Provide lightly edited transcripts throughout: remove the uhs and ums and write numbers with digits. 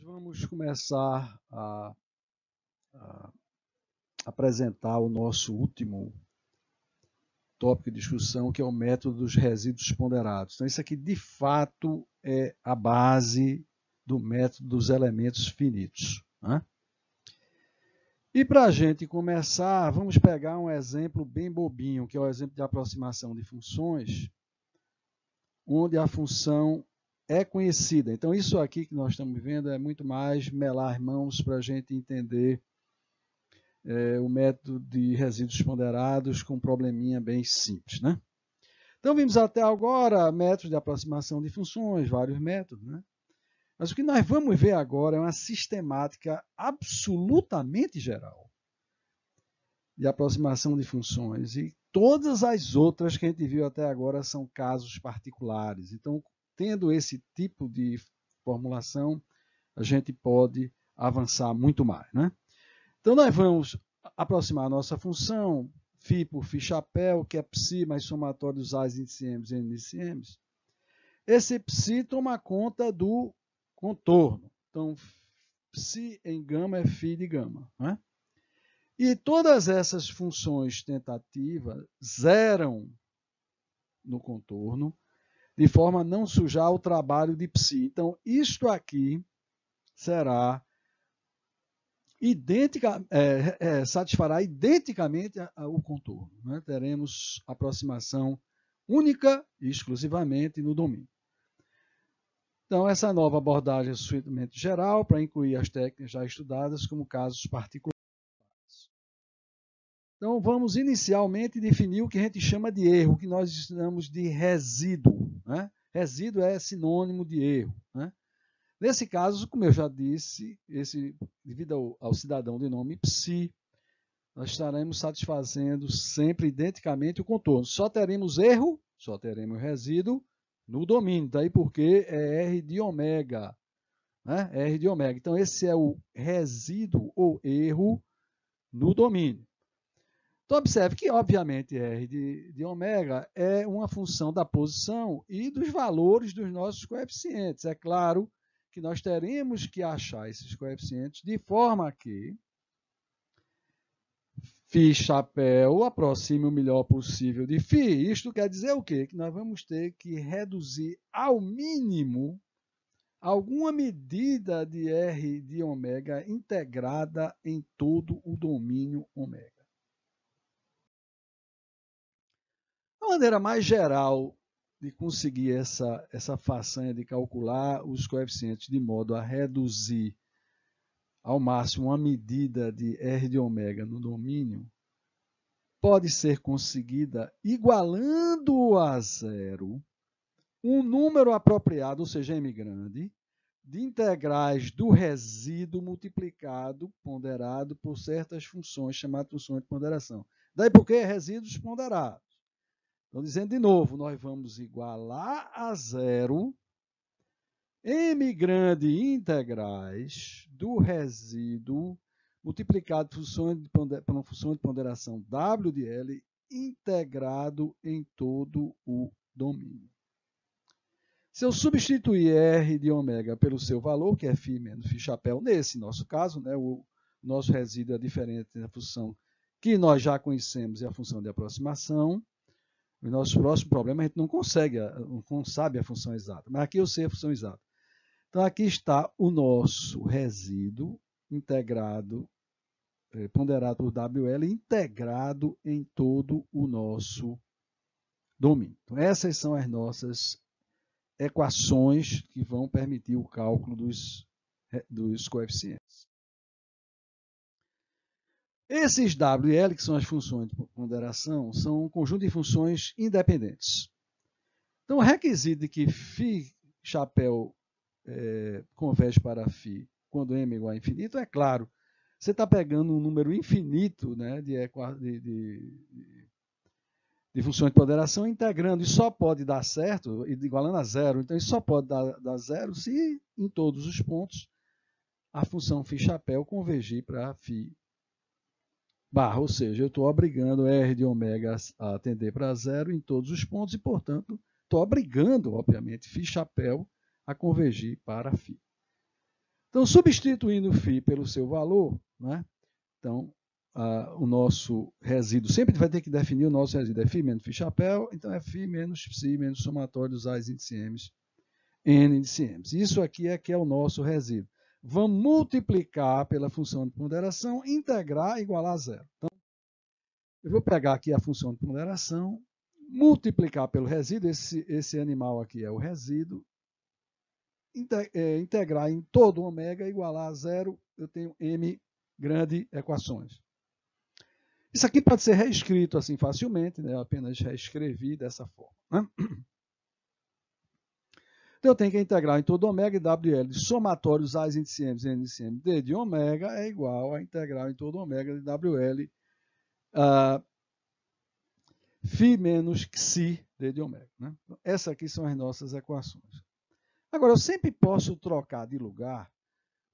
vamos começar a apresentar o nosso último tópico de discussão, que é o método dos resíduos ponderados. Então, isso aqui, de fato, é a base do método dos elementos finitos, né? E para a gente começar, vamos pegar um exemplo bem bobinho, que é o exemplo de aproximação de funções, onde a função é conhecida. Então, isso aqui que nós estamos vendo é muito mais melar mãos para a gente entender o método de resíduos ponderados com um probleminha bem simples, né? Então, vimos até agora métodos de aproximação de funções, vários métodos, né? Mas o que nós vamos ver agora é uma sistemática absolutamente geral de aproximação de funções. E todas as outras que a gente viu até agora são casos particulares. Então, tendo esse tipo de formulação, a gente pode avançar muito mais, né? Então, nós vamos aproximar a nossa função, φ por φ chapéu, que é psi mais somatório dos A's indiciemes e indiciemes. Esse psi toma conta do contorno. Então, psi em gama é φ de gama, né? E todas essas funções tentativas zeram no contorno, de forma a não sujar o trabalho de psi. Então, isto aqui será satisfará identicamente o contorno, né? Teremos aproximação única e exclusivamente no domínio. Então, essa nova abordagem é suficientemente geral para incluir as técnicas já estudadas como casos particulares. Então, vamos inicialmente definir o que a gente chama de erro, o que nós chamamos de resíduo, né? Resíduo é sinônimo de erro, né? Nesse caso, como eu já disse, devido ao cidadão de nome psi, nós estaremos satisfazendo sempre identicamente o contorno. Só teremos erro, só teremos resíduo no domínio. Daí porque é R de ômega, né? R de ômega. Então, esse é o resíduo ou erro no domínio. Então, observe que, obviamente, R de ômega é uma função da posição e dos valores dos nossos coeficientes. É claro que nós teremos que achar esses coeficientes de forma que φ chapéu aproxime o melhor possível de φ. Isto quer dizer o quê? Que nós vamos ter que reduzir ao mínimo alguma medida de R de ômega integrada em todo o domínio ômega. A maneira mais geral de conseguir essa façanha de calcular os coeficientes de modo a reduzir ao máximo uma medida de R de ômega no domínio pode ser conseguida igualando a zero um número apropriado, ou seja, M grande, de integrais do resíduo multiplicado, ponderado por certas funções, chamadas funções de ponderação. Daí por que resíduos ponderados? Então, dizendo de novo, nós vamos igualar a zero M grande integrais do resíduo multiplicado por uma função de ponderação W de L integrado em todo o domínio. Se eu substituir R de ômega pelo seu valor, que é φ menos φ chapéu, nesse nosso caso, né, o nosso resíduo é diferente da função que nós já conhecemos e a função de aproximação. O nosso próximo problema, a gente não sabe a função exata, mas aqui eu sei a função exata. Então, aqui está o nosso resíduo integrado, ponderado por WL, integrado em todo o nosso domínio. Então, essas são as nossas equações que vão permitir o cálculo dos coeficientes. Esses W e L, que são as funções de ponderação, são um conjunto de funções independentes. Então, o requisito de que φ chapéu converge para φ quando m é igual a infinito, é claro, você está pegando um número infinito, né, de funções de ponderação integrando, e só pode dar certo, igualando a zero, então isso só pode dar zero se em todos os pontos a função φ chapéu convergir para φ barra, ou seja, eu estou obrigando R de ômega a tender para zero em todos os pontos e, portanto, estou obrigando, obviamente, φ chapéu a convergir para φ. Então, substituindo o φ pelo seu valor, né? Então, o nosso resíduo, sempre vai ter que definir o nosso resíduo, é φ menos φ chapéu, então é φ menos psi menos somatório dos A's indiciemes, N indiciemes. Isso aqui é que é o nosso resíduo. Vamos multiplicar pela função de ponderação, integrar, igualar a zero. Então, eu vou pegar aqui a função de ponderação, multiplicar pelo resíduo, esse animal aqui é o resíduo, integrar em todo ômega, igualar a zero, eu tenho M grande equações. Isso aqui pode ser reescrito assim facilmente, né? Eu apenas reescrevi dessa forma. Né? Então eu tenho que integrar em todo ômega e WL de somatórios A's indiciemes N indiciemes D de ômega é igual a integral em todo ômega de WL φ menos xi D de ômega. Né? Então, essas aqui são as nossas equações. Agora, eu sempre posso trocar de lugar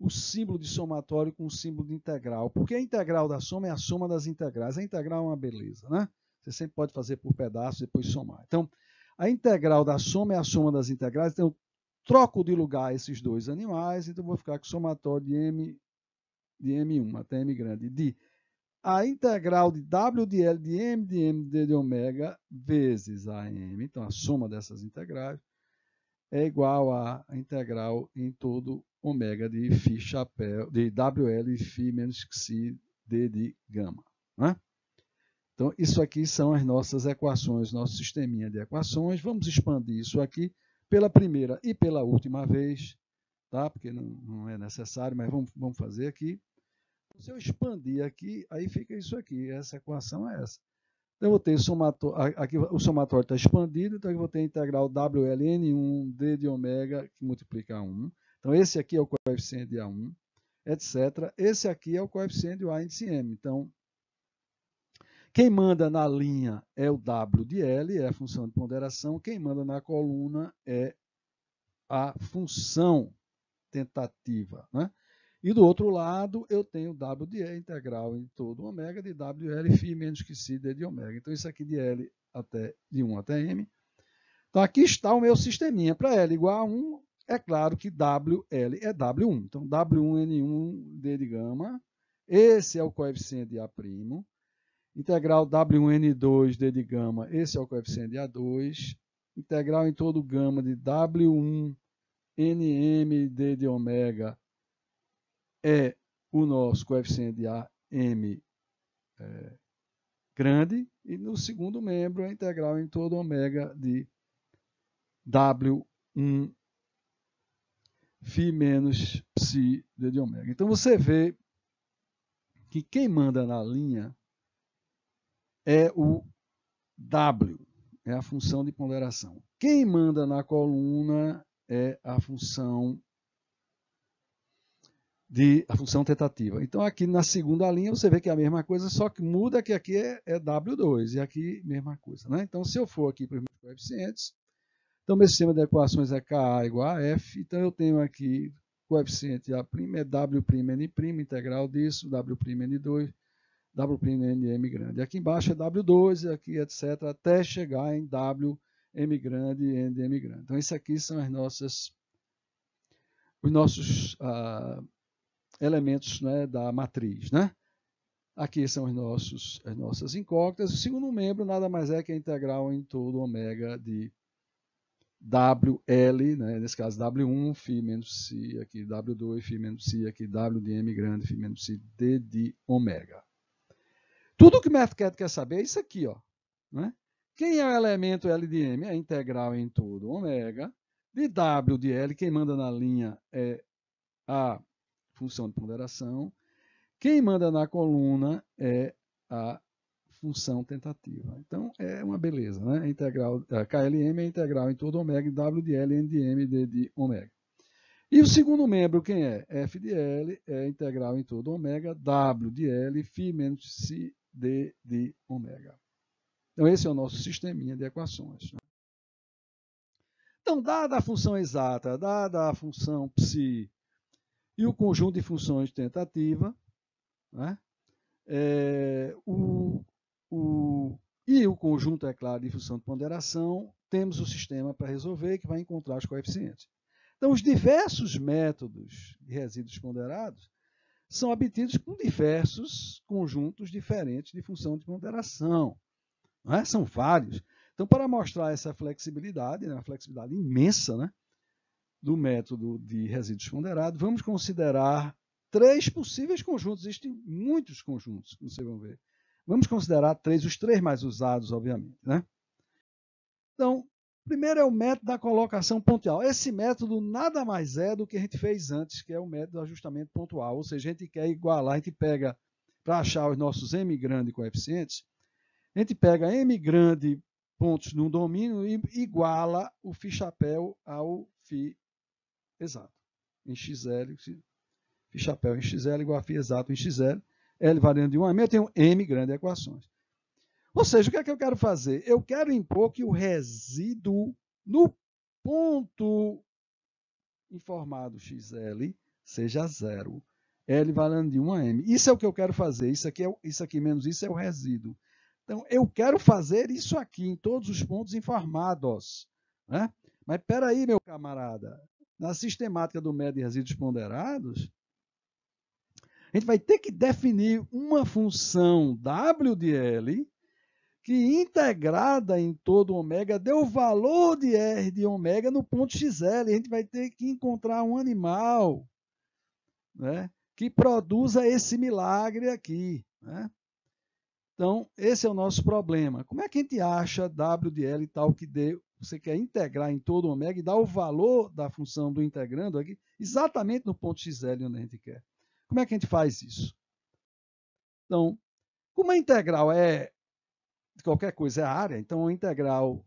o símbolo de somatório com o símbolo de integral, porque a integral da soma é a soma das integrais. A integral é uma beleza, né? Você sempre pode fazer por pedaços e depois somar. Então, a integral da soma é a soma das integrais, então eu troco de lugar esses dois animais, então eu vou ficar com o somatório de M1 até M grande, de a integral de W de L de M D de ômega vezes a M, então a soma dessas integrais, é igual a integral em todo ômega de φ chapéu, de WL φ menos xi D de gama. Né? Então, isso aqui são as nossas equações, nosso sisteminha de equações. Vamos expandir isso aqui pela primeira e pela última vez, tá? Porque não é necessário, mas vamos fazer aqui. Se eu expandir aqui, aí fica isso aqui. Essa equação é essa. Eu vou ter aqui o somatório está expandido, então eu vou ter a integral WLN1 D de ômega que multiplica a 1. Então, esse aqui é o coeficiente de A1, etc. Esse aqui é o coeficiente de A índice M. Então, quem manda na linha é o W de L, é a função de ponderação. Quem manda na coluna é a função tentativa. Né? E do outro lado, eu tenho W de E integral em todo ômega de WL φ menos que si D de ômega. Então, isso aqui de L de 1 até M. Então, aqui está o meu sisteminha. Para L igual a 1, é claro que WL é W1. Então, W1N1 D de gama. Esse é o coeficiente de A'. Integral W1N2 D de gama. Esse é o coeficiente de A2. Integral em todo gama de W1NM D de ômega é o nosso coeficiente de AM grande, e no segundo membro a integral em todo ômega de W1 φ menos psi D de ômega. Então você vê que quem manda na linha é o W, é a função de ponderação. Quem manda na coluna é a função tentativa. Então, aqui na segunda linha, você vê que é a mesma coisa, só que muda que aqui é W2, e aqui mesma coisa. Né? Então, se eu for aqui para os meus coeficientes, então, meu sistema de equações é Ka igual a F, então eu tenho aqui coeficiente A' é W'N', integral disso, W'N2, W'N grande. Aqui embaixo é W2, aqui etc, até chegar em Wm grande e N de M grande. Então, isso aqui são os nossos elementos, né, da matriz. Né? Aqui são as nossas incógnitas. O segundo membro nada mais é que a integral em todo ômega de WL, né, nesse caso W1, φ menos si, aqui W2, φ menos si, aqui W de M grande, φ menos si, D de ômega. Tudo que o Mathcad quer saber é isso aqui. Ó, né? Quem é o elemento L de M? É a integral em todo ômega de W de L. Quem manda na linha é a função de ponderação. Quem manda na coluna é a função tentativa. Então, é uma beleza. Né? A KLM é a integral em todo ômega, W de L, N de M, D de ômega. E o segundo membro, quem é? F de L é a integral em todo ômega, W de L, φ menos si, D de ômega. Então, esse é o nosso sisteminha de equações. Né? Então, dada a função exata, dada a função psi e o conjunto de funções de tentativa, né? E o conjunto, é claro, de função de ponderação, temos o sistema para resolver que vai encontrar os coeficientes. Então, os diversos métodos de resíduos ponderados são obtidos com diversos conjuntos diferentes de função de ponderação. Não é? São vários. Então, para mostrar essa flexibilidade, uma flexibilidade imensa, né, do método de resíduos ponderados, vamos considerar 3 possíveis conjuntos. Existem muitos conjuntos, como vocês vão ver. Vamos considerar 3, os 3 mais usados, obviamente. Né? Então, primeiro é o método da colocação pontual. Esse método nada mais é do que a gente fez antes, que é o método do ajustamento pontual. Ou seja, a gente quer igualar, a gente pega, para achar os nossos M grande coeficientes, a gente pega M grande pontos no domínio e iguala o φ-chapéu ao φ exato. Em XL, φ-chapéu em XL igual a φ exato em XL. L variando de 1 a m, eu tenho M grande equações. Ou seja, o que é que eu quero fazer? Eu quero impor que o resíduo no ponto informado XL seja zero. L valendo de 1 a m. Isso é o que eu quero fazer. Isso aqui menos isso é o resíduo. Então, eu quero fazer isso aqui em todos os pontos informados. Né? Mas espera aí, meu camarada. Na sistemática do método de resíduos ponderados, a gente vai ter que definir uma função W de L que, integrada em todo ômega, dê o valor de R de ômega no ponto XL. A gente vai ter que encontrar um animal, né, que produza esse milagre aqui. Né? Então, esse é o nosso problema. Como é que a gente acha W de L tal que dê, você quer integrar em todo ômega e dar o valor da função do integrando aqui exatamente no ponto XL onde a gente quer? Como é que a gente faz isso? Então, como a integral é de qualquer coisa é a área, então a integral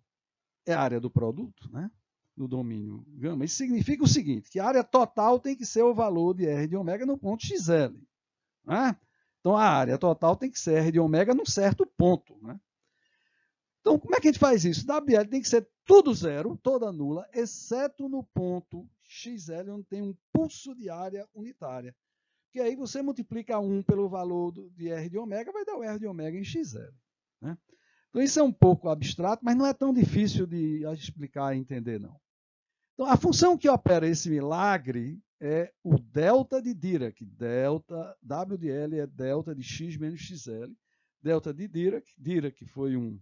é a área do produto, né, do domínio gama. Isso significa o seguinte, que a área total tem que ser o valor de R de ômega no ponto XL. Né? Então, a área total tem que ser R de ômega num certo ponto. Né? Então, como é que a gente faz isso? WL tem que ser tudo zero, toda nula, exceto no ponto XL, onde tem um pulso de área unitária. Que aí você multiplica 1 pelo valor de R de ômega, vai dar o R de ômega em XL. Né? Então, isso é um pouco abstrato, mas não é tão difícil de explicar e entender, não. Então, a função que opera esse milagre é o delta de Dirac. Delta, W de L é delta de x menos XL. Delta de Dirac. Dirac foi um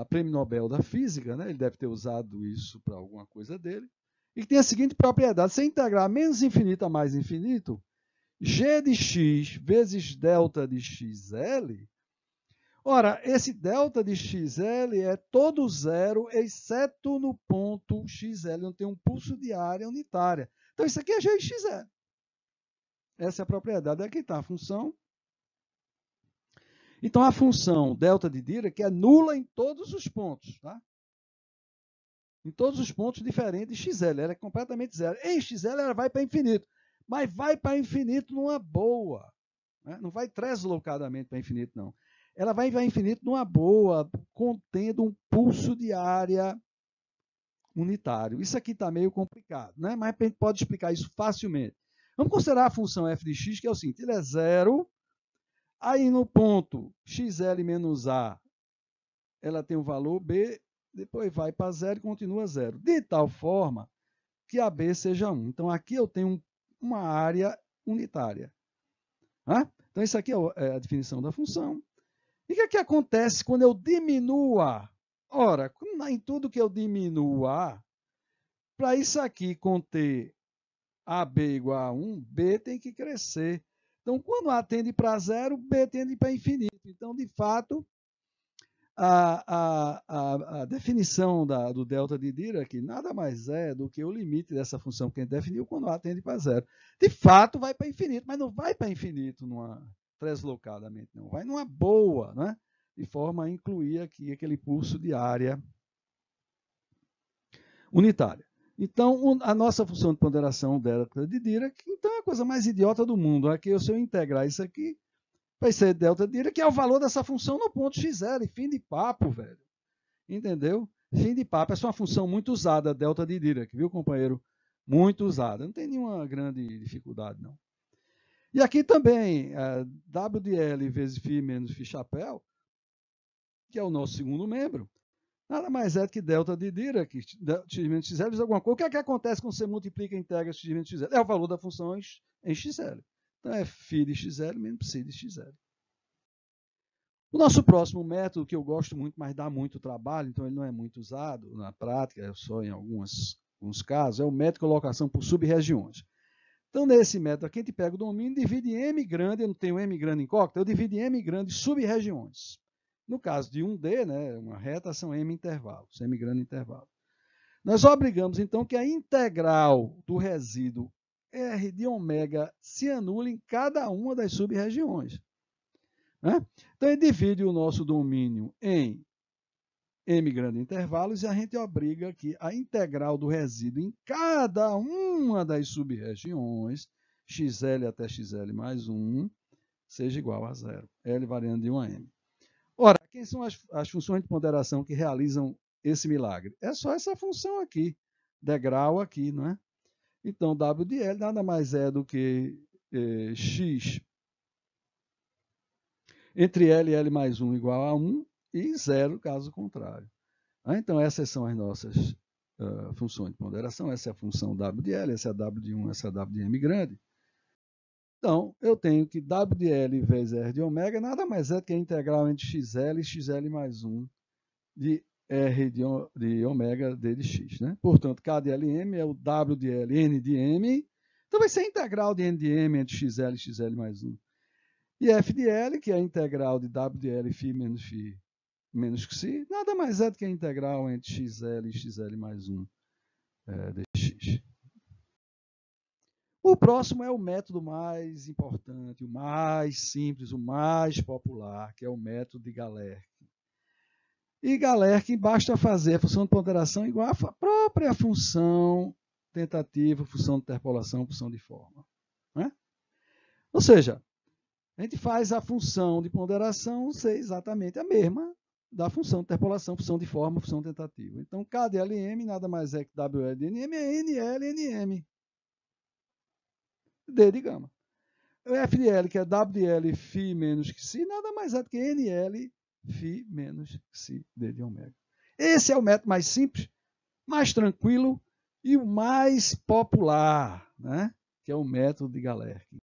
prêmio Nobel da Física, né? Ele deve ter usado isso para alguma coisa dele. E que tem a seguinte propriedade: se integrar menos infinito a mais infinito, g de x vezes delta de XL. Ora, esse delta de XL é todo zero, exceto no ponto XL, onde tem um pulso de área unitária. Então, isso aqui é g de XL. Essa é a propriedade. Aqui está a função. Então, a função delta de Dirac é nula em todos os pontos. Tá? Em todos os pontos diferentes de XL. Ela é completamente zero. Em XL, ela vai para infinito. Mas vai para infinito numa boa. Né? Não vai deslocadamente para infinito, não. Ela vai para infinito numa boa, contendo um pulso de área unitário. Isso aqui está meio complicado, né? Mas a gente pode explicar isso facilmente. Vamos considerar a função f de x, que é o seguinte: ele é zero, aí no ponto xl menos a, ela tem o valor b, depois vai para zero e continua zero, de tal forma que a b seja 1. Então, aqui eu tenho uma área unitária. Então, isso aqui é a definição da função. E o que é que acontece quando eu diminuo A? Ora, em tudo que eu diminuo A, para isso aqui conter AB igual a 1, B tem que crescer. Então, quando A tende para zero, B tende para infinito. Então, de fato, a definição do delta de Dirac nada mais é do que o limite dessa função que a gente definiu quando A tende para zero. De fato, vai para infinito, mas não vai para infinito deslocadamente, não. Vai numa boa, né? De forma a incluir aqui aquele pulso de área unitária. Então, a nossa função de ponderação delta de Dirac, então é a coisa mais idiota do mundo. Aqui, se eu integrar isso aqui, vai ser delta de Dirac, que é o valor dessa função no ponto XL. Fim de papo, velho. Entendeu? Fim de papo. Essa é uma função muito usada, delta de Dirac, viu, companheiro? Muito usada. Não tem nenhuma grande dificuldade, não. E aqui também, W de L vezes φ menos φ-chapéu, que é o nosso segundo membro, nada mais é do que delta de Dirac, x menos xl, diz alguma coisa. O que é que acontece quando você multiplica e integra x menos xl? É o valor da função em xl. Então é φ de xl menos psi de xl. O nosso próximo método, que eu gosto muito, mas dá muito trabalho, então ele não é muito usado na prática, é só em alguns casos, é o método de colocação por sub-regiões. Então, nesse método aqui, a gente pega o domínio e divide em M grande, eu não tenho M grande incógnito, eu divido em M grande sub-regiões. No caso de 1D, né, uma reta, são M intervalos, M grande intervalo. Nós obrigamos, então, que a integral do resíduo R de ômega se anule em cada uma das sub-regiões. Né? Então, ele divide o nosso domínio em M grande intervalos e a gente obriga que a integral do resíduo em cada uma das sub-regiões, xl até xl mais 1, seja igual a zero. L variando de 1 a m. Ora, quem são as funções de ponderação que realizam esse milagre? É só essa função aqui, degrau aqui, não é? Então, W de L nada mais é do que x entre L e L mais 1 igual a 1 e 0, caso contrário. Então, essas são as nossas funções de ponderação. Essa é a função W de L, essa é a W de 1, essa é a W de M grande. Então, eu tenho que W de L vezes R de ômega nada mais é do que a integral entre XL e XL mais 1 de R de ômega D de X. Né? Portanto, K de LM é o W de L, N de M. Então, vai ser a integral de N de M entre XL e XL mais 1. E F de L, que é a integral de W de L φ menos que si, nada mais é do que a integral entre XL e XL mais 1 dx. O próximo é o método mais importante, o mais simples, o mais popular, que é o método de Galerkin. E Galerkin basta fazer a função de ponderação igual à própria função tentativa, função de interpolação, função de forma. Né? Ou seja, a gente faz a função de ponderação ser exatamente a mesma da função de interpolação, função de forma, função tentativa. Então, K de LM nada mais é que WL de NM é NL NM. D de gama. O F de L, que é W de L φ menos que si, nada mais é do que NL φ menos si D de ômega. Esse é o método mais simples, mais tranquilo e o mais popular, né? Que é o método de Galerkin.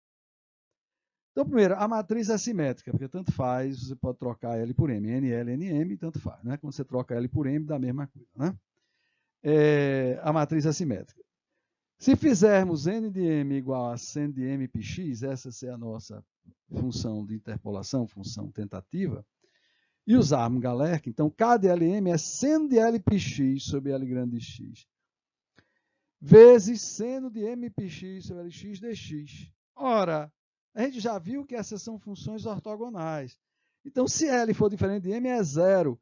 Então, primeiro, a matriz é simétrica, porque tanto faz, você pode trocar L por M. NL, NM, tanto faz. Né? Quando você troca L por M, dá a mesma coisa. Né? A matriz é simétrica. Se fizermos N de M igual a sen de M πx, essa é a nossa função de interpolação, função tentativa, e usarmos Galerkin, então K de LM é seno de L πx sobre L grande de x, vezes seno de M πx sobre Lx dx. Ora, a gente já viu que essas são funções ortogonais. Então, se L for diferente de M, é zero.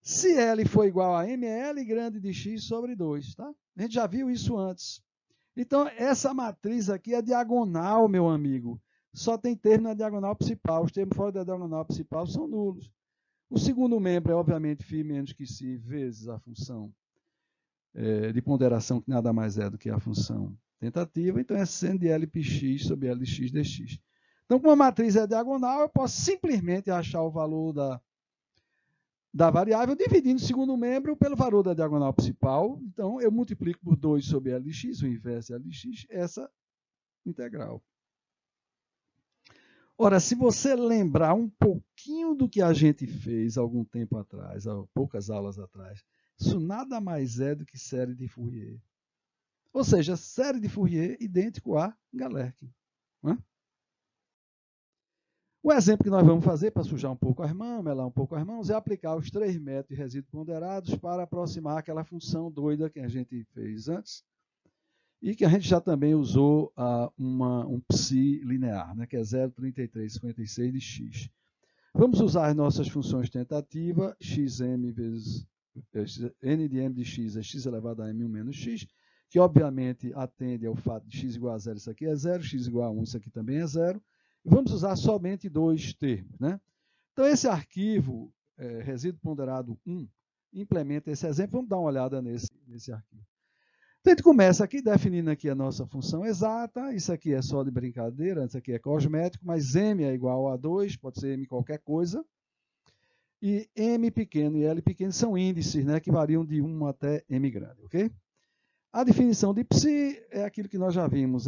Se L for igual a M, é L grande de x sobre 2. Tá? A gente já viu isso antes. Então, essa matriz aqui é diagonal, meu amigo. Só tem termo na diagonal principal. Os termos fora da diagonal principal são nulos. O segundo membro é, obviamente, φ menos que si vezes a função de ponderação, que nada mais é do que a função tentativa. Então, é seno de L πx sobre L de x dx. Então, como a matriz é diagonal, eu posso simplesmente achar o valor da variável dividindo o segundo membro pelo valor da diagonal principal. Então, eu multiplico por 2 sobre L de x, o inverso de L de x, essa integral. Ora, se você lembrar um pouquinho do que a gente fez algum tempo atrás, há poucas aulas atrás, isso nada mais é do que série de Fourier. Ou seja, série de Fourier idêntico a Galerkin. Né? O exemplo que nós vamos fazer para sujar um pouco as mãos, melar um pouco as mãos, é aplicar os 3 métodos de resíduos ponderados para aproximar aquela função doida que a gente fez antes e que a gente já também usou um psi linear, né, que é 0,3356 de x. Vamos usar as nossas funções tentativa, xm vezes n de m de x é x elevado a m1 menos x, que obviamente atende ao fato de x igual a 0, isso aqui é 0, x igual a 1, isso aqui também é 0. Vamos usar somente 2 termos. Né? Então, esse arquivo, resíduo ponderado 1, implementa esse exemplo. Vamos dar uma olhada nesse arquivo. Então, a gente começa aqui definindo aqui a nossa função exata. Isso aqui é só de brincadeira, isso aqui é cosmético, mas m é igual a 2, pode ser m qualquer coisa. E M pequeno e L pequeno são índices, né, que variam de 1 até M grande, ok? A definição de psi é aquilo que nós já vimos,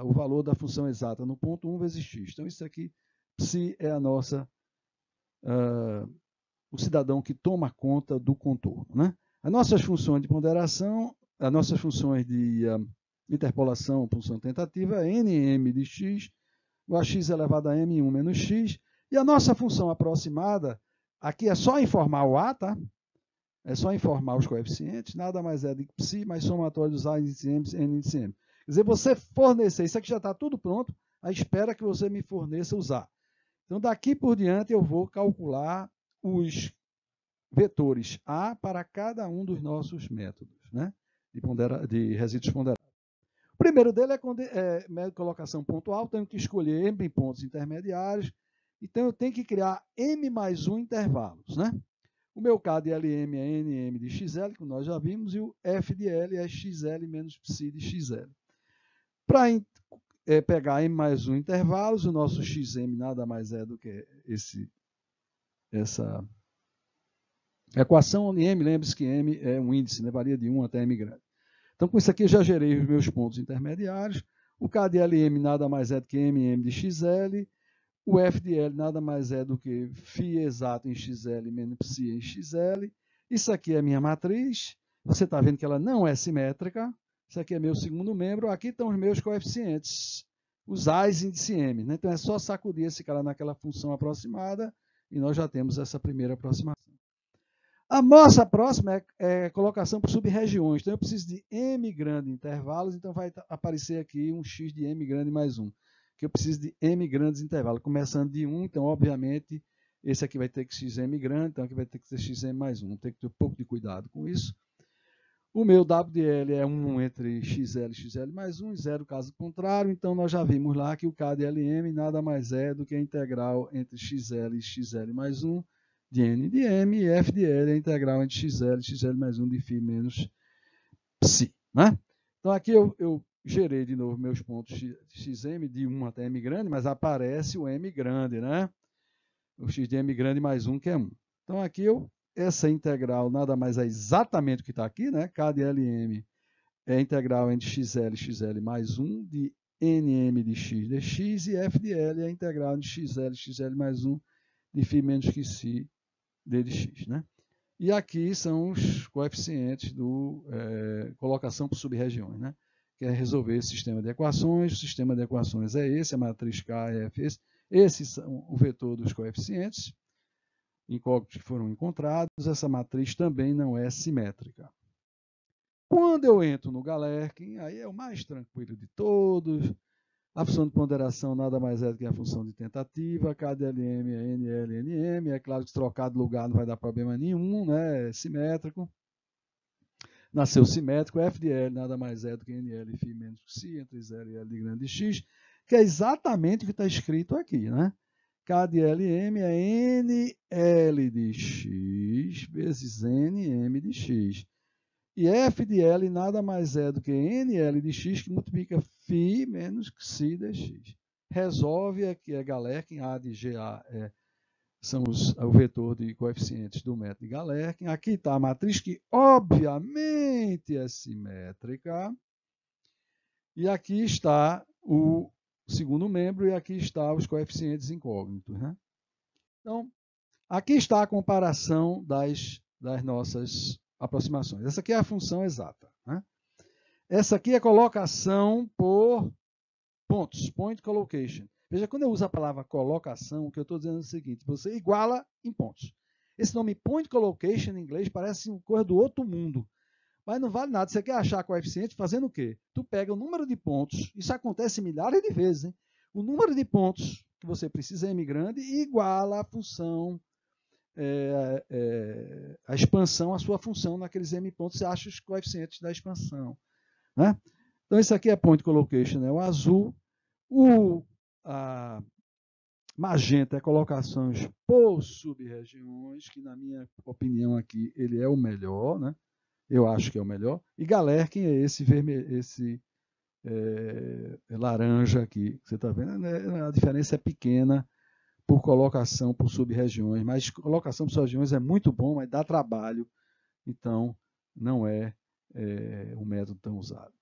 o valor da função exata no ponto 1 vezes x. Então, isso aqui, psi é o cidadão que toma conta do contorno, né? As nossas funções de ponderação, as nossas funções de interpolação, função tentativa, é nm de x, o ax elevado a m1 menos x, e a nossa função aproximada, aqui é só informar o A, tá? É só informar os coeficientes, nada mais é do que psi mais somatório dos A índice M, N índice M. Quer dizer, você fornecer, isso aqui já está tudo pronto, a espera que você me forneça os A. Então, daqui por diante, eu vou calcular os vetores A para cada um dos nossos métodos, né? de resíduos ponderados. O primeiro dele é colocação pontual, tenho que escolher M pontos intermediários, então eu tenho que criar M mais 1 intervalos, né? O meu K de LM é NM de XL, que nós já vimos, e o F de L é XL menos psi de XL. Para pegar M mais 1 intervalos, o nosso XM nada mais é do que essa equação onde M, lembre-se que M é um índice, né? Varia de 1 até M grande. Então, com isso aqui, eu já gerei os meus pontos intermediários. O K de LM nada mais é do que MM de XL. O F de L nada mais é do que φ exato em XL menos psi em XL. Isso aqui é a minha matriz. Você está vendo que ela não é simétrica. Isso aqui é meu segundo membro. Aqui estão os meus coeficientes, os A's índice M, né? Então, é só sacudir esse cara naquela função aproximada e nós já temos essa primeira aproximação. A nossa próxima é colocação por sub-regiões. Então, eu preciso de M grande intervalos, então vai aparecer aqui um x de M grande mais 1. Que eu preciso de M grandes intervalos, começando de 1, então, obviamente, esse aqui vai ter que ser xm grande, então aqui vai ter que ser xm mais 1. Tem que ter um pouco de cuidado com isso. O meu W de L é 1 entre XL e XL mais 1, 0 caso contrário, então nós já vimos lá que o K de LM nada mais é do que a integral entre XL e XL mais 1, de N de M, e F de L é a integral entre XL e XL mais 1 de φ menos psi, né? Então aqui eu gerei de novo meus pontos xm de 1 até m grande, mas aparece o m grande, né? O x de m grande mais 1, que é 1. Então aqui essa integral nada mais é exatamente o que está aqui, né? K de Lm é a integral entre xl e xl mais 1 de nm de x dx, e f de L é a integral entre xl e xl mais 1 de φ menos que π d de x, né? E aqui são os coeficientes do colocação por sub-regiões, né? Que é resolver esse sistema de equações. O sistema de equações é esse, a matriz K, F, esse. Esses são o vetor dos coeficientes incógnitos que foram encontrados. Essa matriz também não é simétrica. Quando eu entro no Galerkin, aí é o mais tranquilo de todos. A função de ponderação nada mais é do que a função de tentativa. K de LM é NL, NM. É claro que se trocar de lugar não vai dar problema nenhum, né? É simétrico. Nasceu simétrico. F de L nada mais é do que NL φ menos psi entre 0 e L de grande x, que é exatamente o que está escrito aqui, né? K de LM é NL de x vezes NM de x. E F de L nada mais é do que NL de x, que multiplica φ menos psi dx. Resolve aqui é Galerkin, A de GA são o vetor de coeficientes do método de Galerkin. Aqui está a matriz, que obviamente é simétrica. E aqui está o segundo membro, e aqui está os coeficientes incógnitos, né? Então, aqui está a comparação das nossas aproximações. Essa aqui é a função exata, né? Essa aqui é a colocação por pontos, point collocation. Veja, quando eu uso a palavra colocação, o que eu estou dizendo é o seguinte: você iguala em pontos. Esse nome point collocation em inglês parece uma coisa do outro mundo, mas não vale nada. Você quer achar coeficiente fazendo o quê? Tu pega o número de pontos, isso acontece milhares de vezes, hein? O número de pontos que você precisa é M grande e iguala a função, a expansão, a sua função naqueles M pontos, você acha os coeficientes da expansão, né? Então, isso aqui é point collocation, é o azul. A magenta é colocações por sub-regiões, que na minha opinião aqui ele é o melhor, né? Eu acho que é o melhor. E Galerkin é esse vermelho, esse laranja aqui, você está vendo? A diferença é pequena por colocação por sub-regiões, mas colocação por sub-regiões é muito bom, mas dá trabalho, então não é um método tão usado.